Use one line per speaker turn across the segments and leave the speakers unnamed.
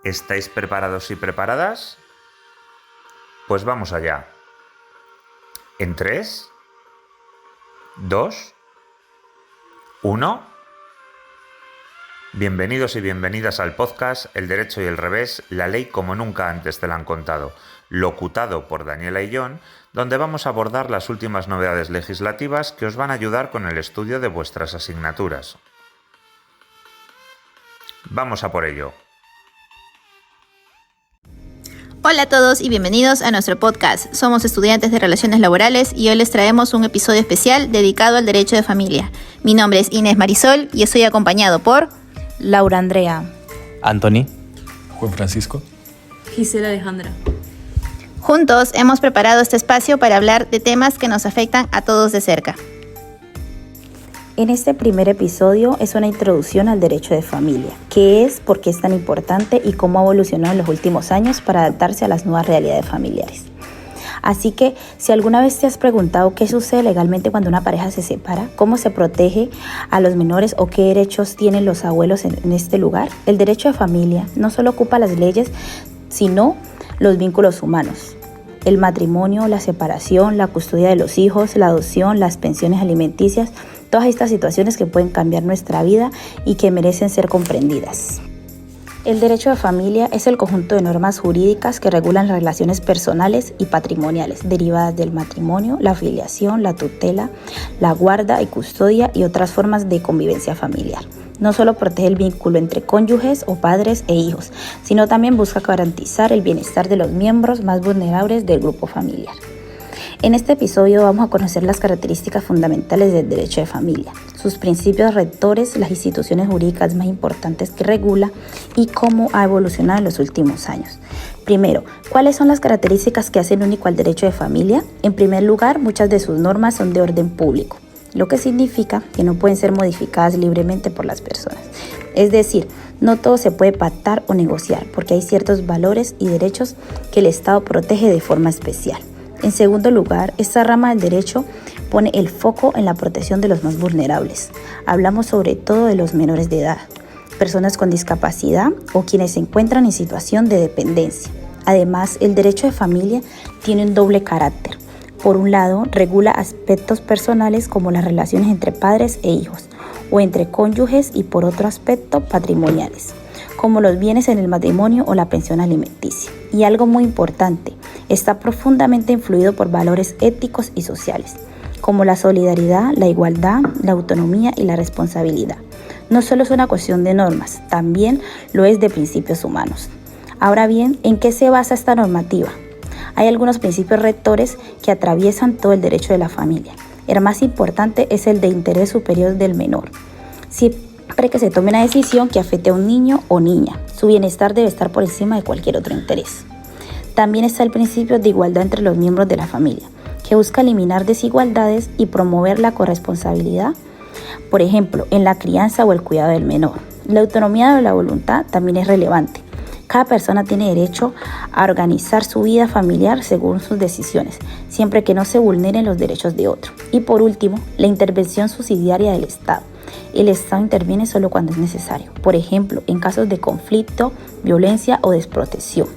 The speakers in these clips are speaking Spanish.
¿Estáis preparados y preparadas? Pues vamos allá. En 3, 2, 1. Bienvenidos y bienvenidas al podcast El Derecho y el Revés, la ley como nunca antes te la han contado, locutado por Daniela y John, donde vamos a abordar las últimas novedades legislativas que os van a ayudar con el estudio de vuestras asignaturas. Vamos a por ello.
Hola a todos y bienvenidos a nuestro podcast. Somos estudiantes de Relaciones Laborales y hoy les traemos un episodio especial dedicado al derecho de familia. Mi nombre es Inés Marisol y estoy acompañado por
Laura Andrea,
Anthony,
Juan Francisco,
Gisela Alejandra.
Juntos hemos preparado este espacio para hablar de temas que nos afectan a todos de cerca.
En este primer episodio es una introducción al derecho de familia, qué es, por qué es tan importante y cómo ha evolucionado en los últimos años para adaptarse a las nuevas realidades familiares. Así que, si alguna vez te has preguntado qué sucede legalmente cuando una pareja se separa, cómo se protege a los menores o qué derechos tienen los abuelos en este lugar, el derecho de familia no solo ocupa las leyes, sino los vínculos humanos. El matrimonio, la separación, la custodia de los hijos, la adopción, las pensiones alimenticias, todas estas situaciones que pueden cambiar nuestra vida y que merecen ser comprendidas. El derecho de familia es el conjunto de normas jurídicas que regulan las relaciones personales y patrimoniales derivadas del matrimonio, la filiación, la tutela, la guarda y custodia y otras formas de convivencia familiar. No solo protege el vínculo entre cónyuges o padres e hijos, sino también busca garantizar el bienestar de los miembros más vulnerables del grupo familiar. En este episodio vamos a conocer las características fundamentales del derecho de familia, sus principios rectores, las instituciones jurídicas más importantes que regula y cómo ha evolucionado en los últimos años. Primero, ¿cuáles son las características que hacen único al derecho de familia? En primer lugar, muchas de sus normas son de orden público, lo que significa que no pueden ser modificadas libremente por las personas. Es decir, no todo se puede pactar o negociar, porque hay ciertos valores y derechos que el Estado protege de forma especial. En segundo lugar, esta rama del derecho pone el foco en la protección de los más vulnerables. Hablamos sobre todo de los menores de edad, personas con discapacidad o quienes se encuentran en situación de dependencia. Además, el derecho de familia tiene un doble carácter. Por un lado, regula aspectos personales como las relaciones entre padres e hijos o entre cónyuges y por otro aspecto patrimoniales, como los bienes en el matrimonio o la pensión alimenticia. Y algo muy importante, está profundamente influido por valores éticos y sociales, como la solidaridad, la igualdad, la autonomía y la responsabilidad. No solo es una cuestión de normas, también lo es de principios humanos. Ahora bien, ¿en qué se basa esta normativa? Hay algunos principios rectores que atraviesan todo el derecho de la familia. El más importante es el de interés superior del menor. Siempre que se tome una decisión que afecte a un niño o niña, su bienestar debe estar por encima de cualquier otro interés. También está el principio de igualdad entre los miembros de la familia, que busca eliminar desigualdades y promover la corresponsabilidad, por ejemplo, en la crianza o el cuidado del menor. La autonomía de la voluntad también es relevante. Cada persona tiene derecho a organizar su vida familiar según sus decisiones, siempre que no se vulneren los derechos de otro. Y por último, la intervención subsidiaria del Estado. El Estado interviene solo cuando es necesario, por ejemplo, en casos de conflicto, violencia o desprotección.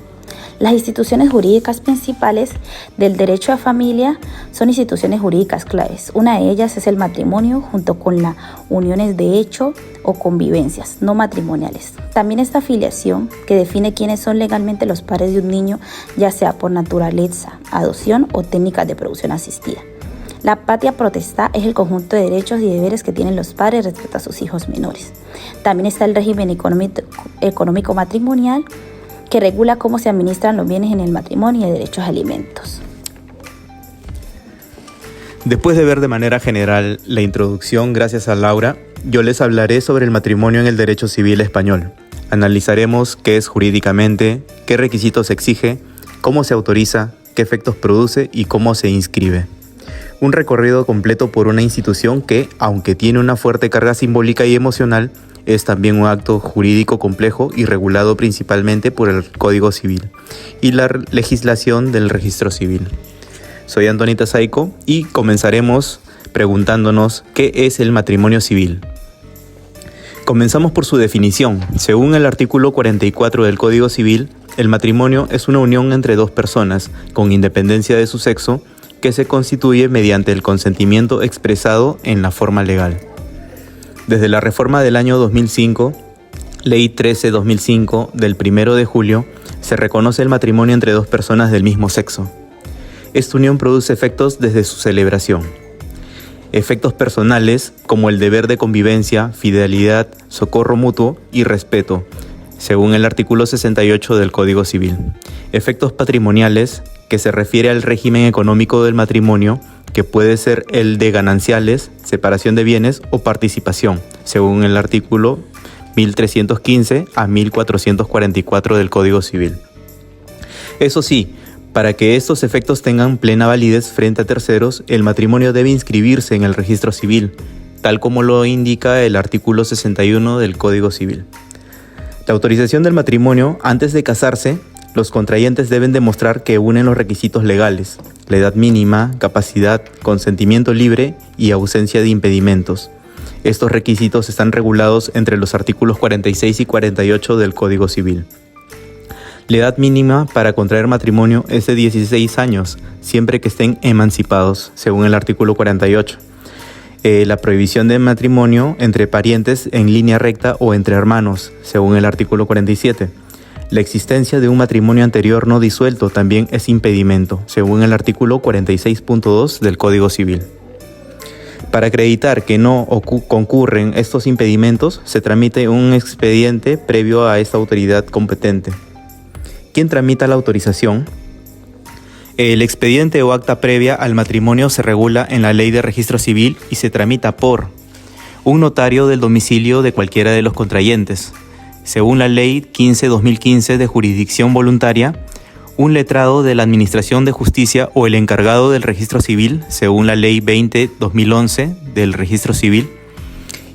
Las instituciones jurídicas principales del derecho a familia son instituciones jurídicas claves. Una de ellas es el matrimonio junto con las uniones de hecho o convivencias no matrimoniales. También está filiación, que define quiénes son legalmente los padres de un niño, ya sea por naturaleza, adopción o técnicas de producción asistida. La patria potestad es el conjunto de derechos y deberes que tienen los padres respecto a sus hijos menores. También está el régimen económico matrimonial, que regula cómo se administran los bienes en el matrimonio y derechos a alimentos.
después de ver de manera general la introducción gracias a Laura, yo les hablaré sobre el matrimonio en el derecho civil español. Analizaremos qué es jurídicamente, qué requisitos exige, cómo se autoriza, qué efectos produce y cómo se inscribe. Un recorrido completo por una institución que, aunque tiene una fuerte carga simbólica y emocional, es también un acto jurídico complejo y regulado principalmente por el Código Civil y la legislación del Registro Civil. Soy Antonita Saico y comenzaremos preguntándonos qué es el matrimonio civil. Comenzamos por su definición. Según el artículo 44 del Código Civil, el matrimonio es una unión entre dos personas, con independencia de su sexo, que se constituye mediante el consentimiento expresado en la forma legal. Desde la reforma del año 2005, Ley 13/2005 del 1 de julio, se reconoce el matrimonio entre dos personas del mismo sexo. Esta unión produce efectos desde su celebración. Efectos personales como el deber de convivencia, fidelidad, socorro mutuo y respeto, según el artículo 68 del Código Civil. Efectos patrimoniales, que se refiere al régimen económico del matrimonio, que puede ser el de gananciales, separación de bienes o participación, según el artículo 1315 a 1444 del Código Civil. Eso sí, para que estos efectos tengan plena validez frente a terceros, el matrimonio debe inscribirse en el registro civil, tal como lo indica el artículo 61 del Código Civil. La autorización del matrimonio antes de casarse, los contrayentes deben demostrar que unen los requisitos legales, la edad mínima, capacidad, consentimiento libre y ausencia de impedimentos. Estos requisitos están regulados entre los artículos 46 y 48 del Código Civil. La edad mínima para contraer matrimonio es de 16 años, siempre que estén emancipados, según el artículo 48. La prohibición de matrimonio entre parientes en línea recta o entre hermanos, según el artículo 47. La existencia de un matrimonio anterior no disuelto también es impedimento, según el artículo 46.2 del Código Civil. Para acreditar que no concurren estos impedimentos, se tramite un expediente previo a esta autoridad competente. ¿Quién tramita la autorización? El expediente o acta previa al matrimonio se regula en la Ley de Registro Civil y se tramita por un notario del domicilio de cualquiera de los contrayentes, según la Ley 15/2015 de jurisdicción voluntaria, un letrado de la Administración de Justicia o el encargado del Registro Civil, según la Ley 20/2011 del Registro Civil,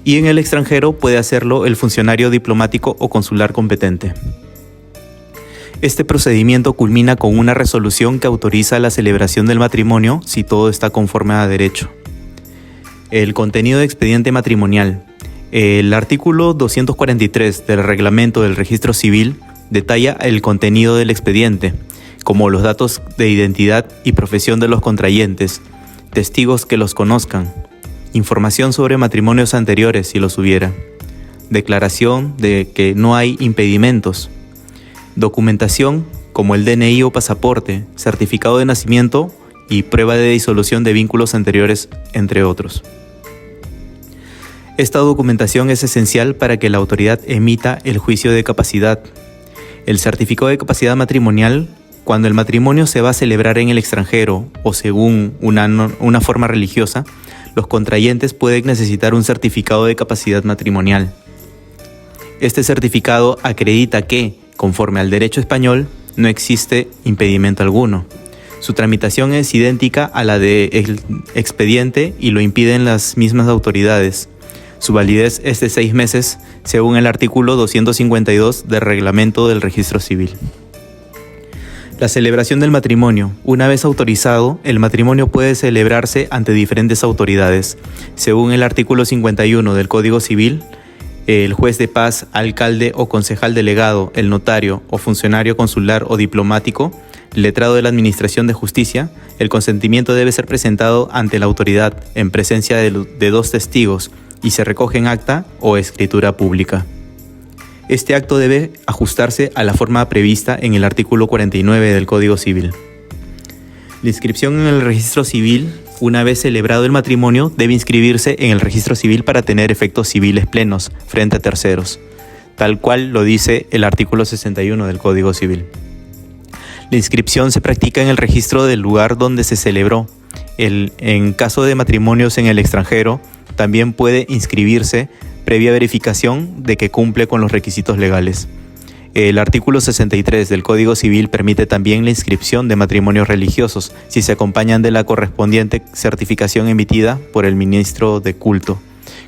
y en el extranjero puede hacerlo el funcionario diplomático o consular competente. Este procedimiento culmina con una resolución que autoriza la celebración del matrimonio si todo está conforme a derecho. El contenido de expediente matrimonial. El artículo 243 del Reglamento del Registro Civil detalla el contenido del expediente, como los datos de identidad y profesión de los contrayentes, testigos que los conozcan, información sobre matrimonios anteriores si los hubiera, declaración de que no hay impedimentos, documentación como el DNI o pasaporte, certificado de nacimiento y prueba de disolución de vínculos anteriores, entre otros. Esta documentación es esencial para que la autoridad emita el juicio de capacidad. El certificado de capacidad matrimonial, cuando el matrimonio se va a celebrar en el extranjero o según una forma religiosa, los contrayentes pueden necesitar un certificado de capacidad matrimonial. Este certificado acredita que, conforme al derecho español, no existe impedimento alguno. Su tramitación es idéntica a la del expediente y lo impiden las mismas autoridades. Su validez es de 6 meses, según el artículo 252 del Reglamento del Registro Civil. La celebración del matrimonio. Una vez autorizado, el matrimonio puede celebrarse ante diferentes autoridades. Según el artículo 51 del Código Civil, el juez de paz, alcalde o concejal delegado, el notario o funcionario consular o diplomático, letrado de la Administración de Justicia, el consentimiento debe ser presentado ante la autoridad en presencia de 2 testigos y se recoge en acta o escritura pública. Este acto debe ajustarse a la forma prevista en el artículo 49 del Código Civil. La inscripción en el registro civil. Una vez celebrado el matrimonio, debe inscribirse en el registro civil para tener efectos civiles plenos frente a terceros, tal cual lo dice el artículo 61 del Código Civil. La inscripción se practica en el registro del lugar donde se celebró. En caso de matrimonios en el extranjero, también puede inscribirse previa verificación de que cumple con los requisitos legales. El artículo 63 del Código Civil permite también la inscripción de matrimonios religiosos si se acompañan de la correspondiente certificación emitida por el ministro de culto,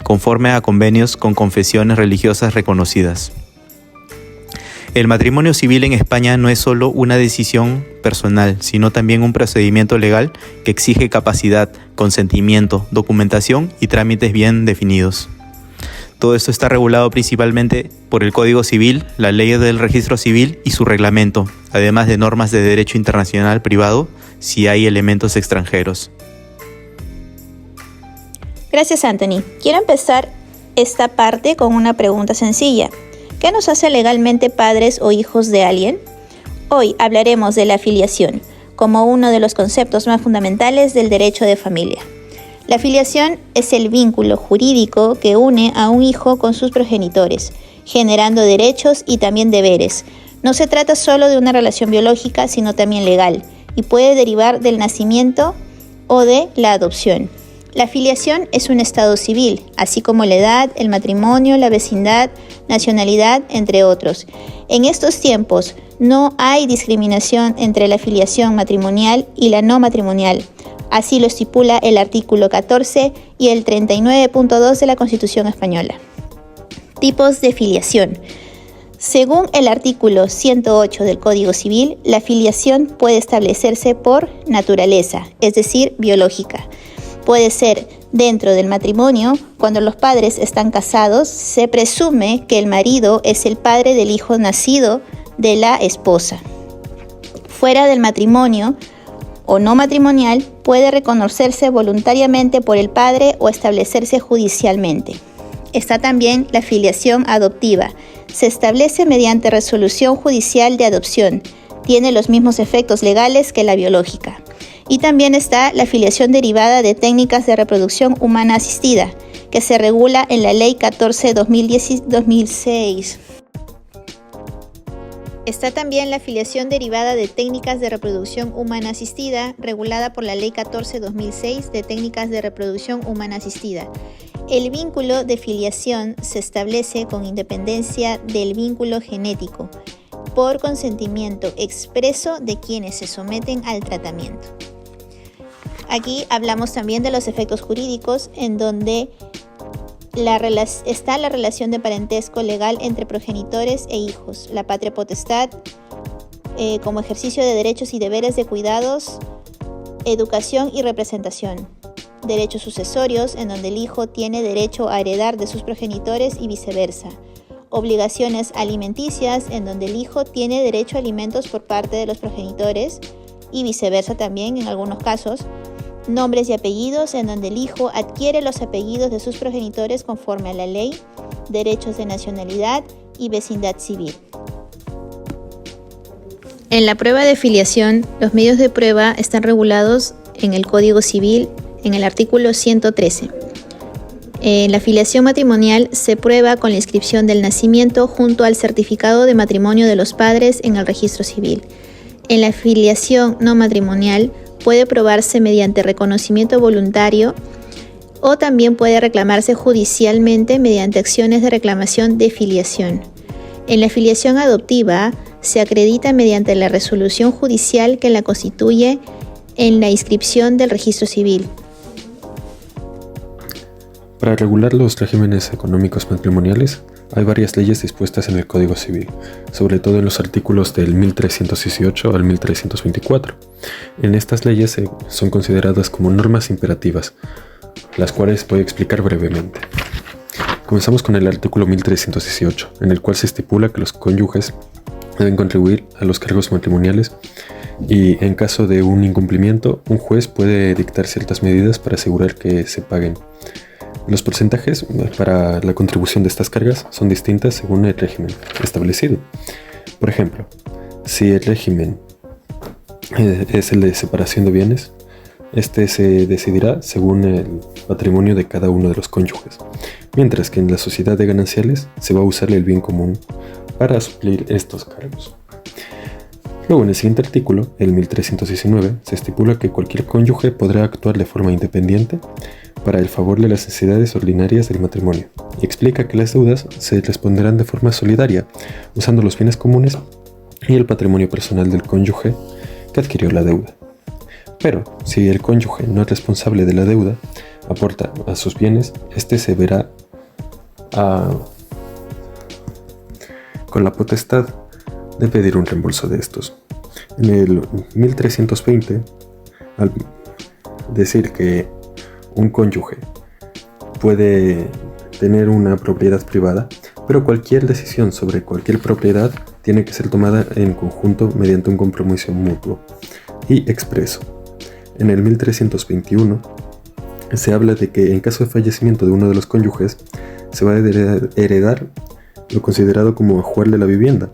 conforme a convenios con confesiones religiosas reconocidas. El matrimonio civil en España no es solo una decisión personal, sino también un procedimiento legal que exige capacidad, consentimiento, documentación y trámites bien definidos. Todo esto está regulado principalmente por el Código Civil, la Ley del Registro Civil y su reglamento, además de normas de derecho internacional privado si hay elementos extranjeros.
Gracias, Anthony. Quiero empezar esta parte con una pregunta sencilla. ¿Qué nos hace legalmente padres o hijos de alguien? Hoy hablaremos de la filiación, como uno de los conceptos más fundamentales del derecho de familia. La filiación es el vínculo jurídico que une a un hijo con sus progenitores, generando derechos y también deberes. No se trata solo de una relación biológica, sino también legal, y puede derivar del nacimiento o de la adopción. La filiación es un estado civil, así como la edad, el matrimonio, la vecindad, nacionalidad, entre otros. En estos tiempos no hay discriminación entre la filiación matrimonial y la no matrimonial. Así lo estipula el artículo 14 y el 39.2 de la Constitución Española. Tipos de filiación. Según el artículo 108 del Código Civil, la filiación puede establecerse por naturaleza, es decir, biológica. Puede ser dentro del matrimonio. Cuando los padres están casados, se presume que el marido es el padre del hijo nacido de la esposa. Fuera del matrimonio o no matrimonial, puede reconocerse voluntariamente por el padre o establecerse judicialmente. Está también la filiación adoptiva. Se establece mediante resolución judicial de adopción. Tiene los mismos efectos legales que la biológica. Y también está la filiación derivada de técnicas de reproducción humana asistida, que se regula en la Ley 14/2006. Está también la filiación derivada de técnicas de reproducción humana asistida, regulada por la Ley 14/2006 de técnicas de reproducción humana asistida. El vínculo de filiación se establece con independencia del vínculo genético, por consentimiento expreso de quienes se someten al tratamiento. Aquí hablamos también de los efectos jurídicos, en donde está la relación de parentesco legal entre progenitores e hijos, la patria potestad como ejercicio de derechos y deberes de cuidados, educación y representación, derechos sucesorios, en donde el hijo tiene derecho a heredar de sus progenitores y viceversa, obligaciones alimenticias, en donde el hijo tiene derecho a alimentos por parte de los progenitores y viceversa también en algunos casos, nombres y apellidos, en donde el hijo adquiere los apellidos de sus progenitores conforme a la ley, derechos de nacionalidad y vecindad civil. En la prueba de filiación, los medios de prueba están regulados en el Código Civil en el artículo 113. La filiación matrimonial se prueba con la inscripción del nacimiento junto al certificado de matrimonio de los padres en el registro civil. En la filiación no matrimonial puede probarse mediante reconocimiento voluntario o también puede reclamarse judicialmente mediante acciones de reclamación de filiación. En la filiación adoptiva se acredita mediante la resolución judicial que la constituye en la inscripción del registro civil.
Para regular los regímenes económicos matrimoniales, hay varias leyes dispuestas en el Código Civil, sobre todo en los artículos del 1318 al 1324. En estas leyes son consideradas como normas imperativas, las cuales voy a explicar brevemente. Comenzamos con el artículo 1318, en el cual se estipula que los cónyuges deben contribuir a los cargos matrimoniales y, en caso de un incumplimiento, un juez puede dictar ciertas medidas para asegurar que se paguen. Los porcentajes para la contribución de estas cargas son distintas según el régimen establecido. Por ejemplo, si el régimen es el de separación de bienes, este se decidirá según el patrimonio de cada uno de los cónyuges, mientras que en la sociedad de gananciales se va a usar el bien común para suplir estos cargos. Luego, en el siguiente artículo, el 1319, se estipula que cualquier cónyuge podrá actuar de forma independiente para el favor de las necesidades ordinarias del matrimonio, y explica que las deudas se responderán de forma solidaria, usando los bienes comunes y el patrimonio personal del cónyuge que adquirió la deuda. Pero, si el cónyuge no es responsable de la deuda, aporta a sus bienes, este se verá con la potestad de pedir un reembolso de estos. En el 1320, al decir que un cónyuge puede tener una propiedad privada, pero cualquier decisión sobre cualquier propiedad tiene que ser tomada en conjunto mediante un compromiso mutuo y expreso. En el 1321 se habla de que en caso de fallecimiento de uno de los cónyuges se va a heredar lo considerado como ajuar de la vivienda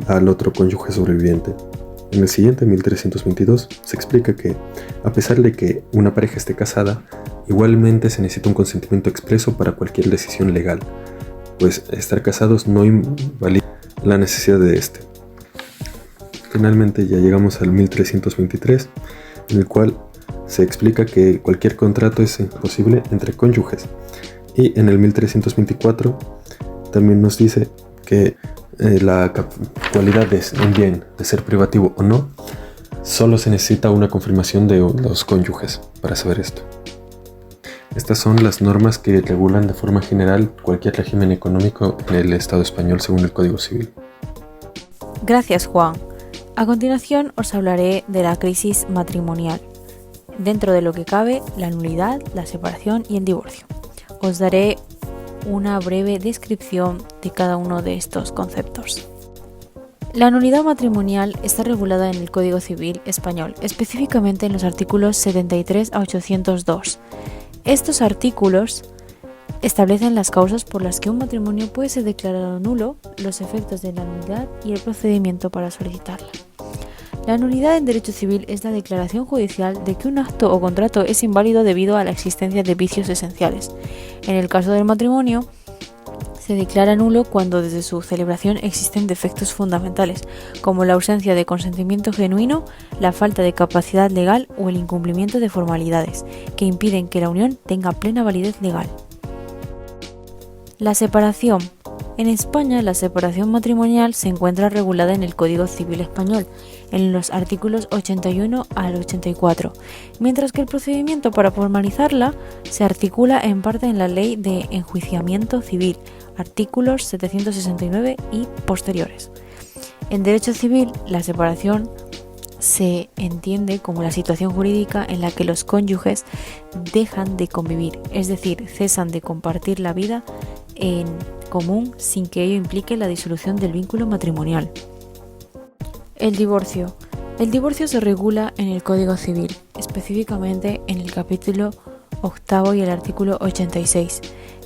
al otro cónyuge sobreviviente. En el siguiente, 1322, se explica que, a pesar de que una pareja esté casada, igualmente se necesita un consentimiento expreso para cualquier decisión legal, pues estar casados no invalida la necesidad de este. Finalmente ya llegamos al 1323, en el cual se explica que cualquier contrato es posible entre cónyuges. Y en el 1324 también nos dice que la cualidad de un bien, de ser privativo o no, solo se necesita una confirmación de los cónyuges para saber esto. Estas son las normas que regulan de forma general cualquier régimen económico en el Estado español según el Código Civil.
Gracias, Juan. A continuación os hablaré de la crisis matrimonial. Dentro de lo que cabe, la nulidad, la separación y el divorcio. Os daré una breve descripción de cada uno de estos conceptos. La nulidad matrimonial está regulada en el Código Civil español, específicamente en los artículos 73 a 802. Estos artículos establecen las causas por las que un matrimonio puede ser declarado nulo, los efectos de la nulidad y el procedimiento para solicitarla. La nulidad en derecho civil es la declaración judicial de que un acto o contrato es inválido debido a la existencia de vicios esenciales. En el caso del matrimonio, se declara nulo cuando desde su celebración existen defectos fundamentales, como la ausencia de consentimiento genuino, la falta de capacidad legal o el incumplimiento de formalidades, que impiden que la unión tenga plena validez legal. La separación. En España, la separación matrimonial se encuentra regulada en el Código Civil español, en los artículos 81 al 84, mientras que el procedimiento para formalizarla se articula en parte en la Ley de Enjuiciamiento Civil, artículos 769 y posteriores. En derecho civil, la separación se entiende como la situación jurídica en la que los cónyuges dejan de convivir, es decir, cesan de compartir la vida en común sin que ello implique la disolución del vínculo matrimonial. El divorcio. El divorcio se regula en el Código Civil, específicamente en el capítulo 8 y el artículo 86.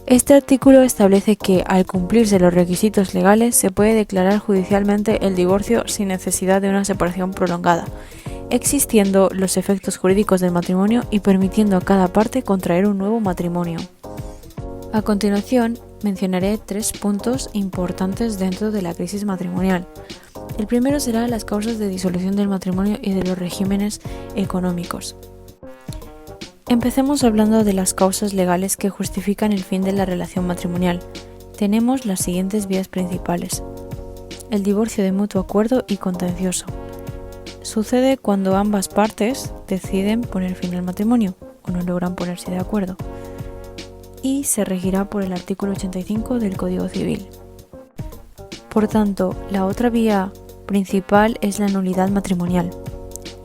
Este artículo establece que, al cumplirse los requisitos legales, se puede declarar judicialmente el divorcio sin necesidad de una separación prolongada, existiendo los efectos jurídicos del matrimonio y permitiendo a cada parte contraer un nuevo matrimonio. A continuación, mencionaré 3 puntos importantes dentro de la crisis matrimonial. El primero será las causas de disolución del matrimonio y de los regímenes económicos. Empecemos hablando de las causas legales que justifican el fin de la relación matrimonial. Tenemos las siguientes vías principales. El divorcio de mutuo acuerdo y contencioso. Sucede cuando ambas partes deciden poner fin al matrimonio o no logran ponerse de acuerdo, y se regirá por el artículo 85 del Código Civil. Por tanto, la otra vía principal es la nulidad matrimonial.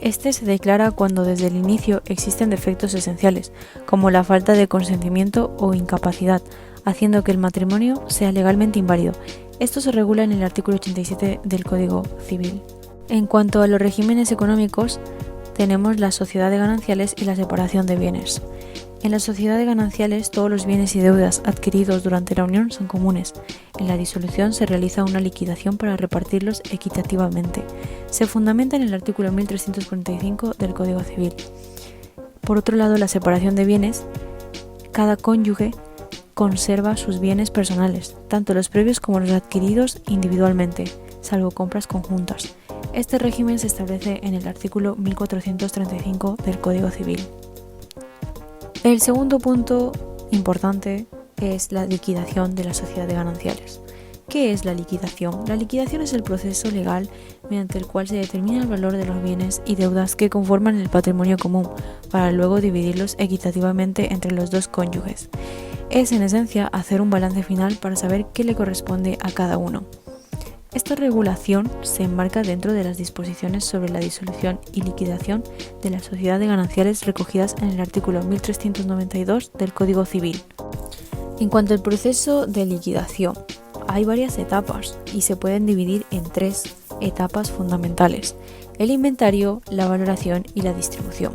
Este se declara cuando desde el inicio existen defectos esenciales, como la falta de consentimiento o incapacidad, haciendo que el matrimonio sea legalmente inválido. Esto se regula en el artículo 87 del Código Civil. En cuanto a los regímenes económicos, tenemos la sociedad de gananciales y la separación de bienes. En la sociedad de gananciales, todos los bienes y deudas adquiridos durante la unión son comunes. En la disolución se realiza una liquidación para repartirlos equitativamente. Se fundamenta en el artículo 1345 del Código Civil. Por otro lado, la separación de bienes, cada cónyuge conserva sus bienes personales, tanto los previos como los adquiridos individualmente, salvo compras conjuntas. Este régimen se establece en el artículo 1435 del Código Civil. El segundo punto importante es la liquidación de la sociedad de gananciales. ¿Qué es la liquidación? La liquidación es el proceso legal mediante el cual se determina el valor de los bienes y deudas que conforman el patrimonio común, para luego dividirlos equitativamente entre los dos cónyuges. Es en esencia hacer un balance final para saber qué le corresponde a cada uno. Esta regulación se enmarca dentro de las disposiciones sobre la disolución y liquidación de la sociedad de gananciales recogidas en el artículo 1392 del Código Civil. En cuanto al proceso de liquidación, hay varias etapas y se pueden dividir en 3 etapas fundamentales: el inventario, la valoración y la distribución.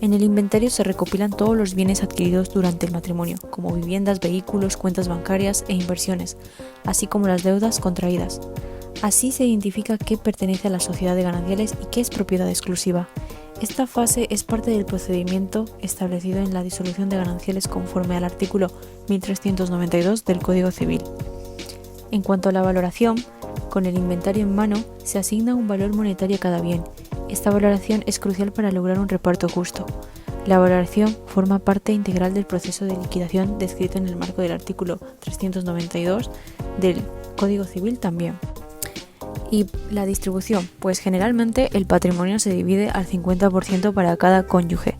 En el inventario se recopilan todos los bienes adquiridos durante el matrimonio, como viviendas, vehículos, cuentas bancarias e inversiones, así como las deudas contraídas. Así se identifica qué pertenece a la sociedad de gananciales y qué es propiedad exclusiva. Esta fase es parte del procedimiento establecido en la disolución de gananciales conforme al artículo 1392 del Código Civil. En cuanto a la valoración, con el inventario en mano se asigna un valor monetario a cada bien. Esta valoración es crucial para lograr un reparto justo. La valoración forma parte integral del proceso de liquidación descrito en el marco del artículo 392 del Código Civil también. Y la distribución, pues generalmente el patrimonio se divide al 50% para cada cónyuge.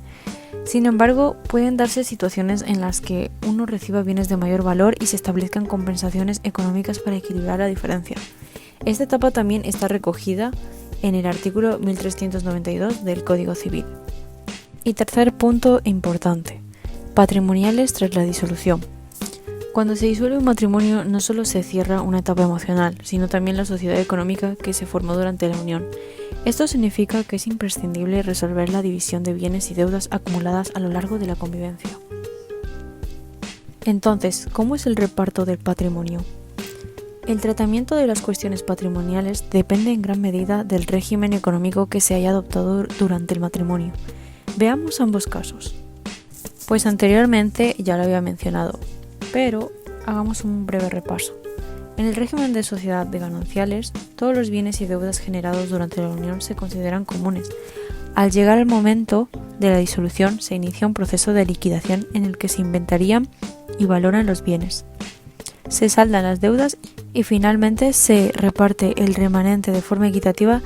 Sin embargo, pueden darse situaciones en las que uno reciba bienes de mayor valor y se establezcan compensaciones económicas para equilibrar la diferencia. Esta etapa también está recogida en el artículo 1392 del Código Civil. Y tercer punto importante: patrimoniales tras la disolución. Cuando se disuelve un matrimonio no solo se cierra una etapa emocional, sino también la sociedad económica que se formó durante la unión. Esto significa que es imprescindible resolver la división de bienes y deudas acumuladas a lo largo de la convivencia. Entonces, ¿cómo es el reparto del patrimonio? El tratamiento de las cuestiones patrimoniales depende en gran medida del régimen económico que se haya adoptado durante el matrimonio. Veamos ambos casos. Pues anteriormente ya lo había mencionado, pero hagamos un breve repaso. En el régimen de sociedad de gananciales, todos los bienes y deudas generados durante la unión se consideran comunes. Al llegar el momento de la disolución, se inicia un proceso de liquidación en el que se inventarían y valoran los bienes. Se saldan las deudas y finalmente se reparte el remanente de forma equitativa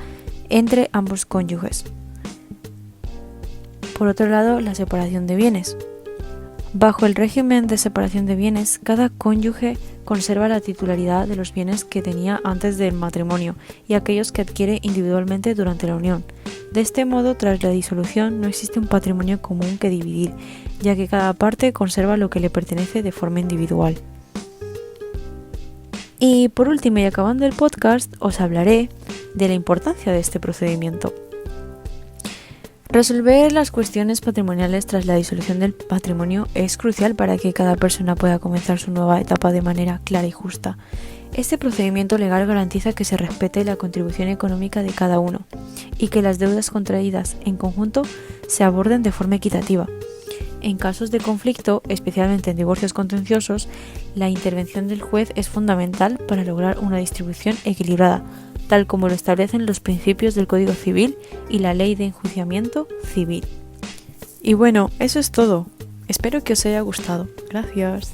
entre ambos cónyuges. Por otro lado, la separación de bienes. Bajo el régimen de separación de bienes, cada cónyuge conserva la titularidad de los bienes que tenía antes del matrimonio y aquellos que adquiere individualmente durante la unión. De este modo, tras la disolución, no existe un patrimonio común que dividir, ya que cada parte conserva lo que le pertenece de forma individual. Y por último, y acabando el podcast, os hablaré de la importancia de este procedimiento. Resolver las cuestiones patrimoniales tras la disolución del matrimonio es crucial para que cada persona pueda comenzar su nueva etapa de manera clara y justa. Este procedimiento legal garantiza que se respete la contribución económica de cada uno y que las deudas contraídas en conjunto se aborden de forma equitativa. En casos de conflicto, especialmente en divorcios contenciosos, la intervención del juez es fundamental para lograr una distribución equilibrada, tal como lo establecen los principios del Código Civil y la Ley de Enjuiciamiento Civil. Y bueno, eso es todo. Espero que os haya gustado. Gracias.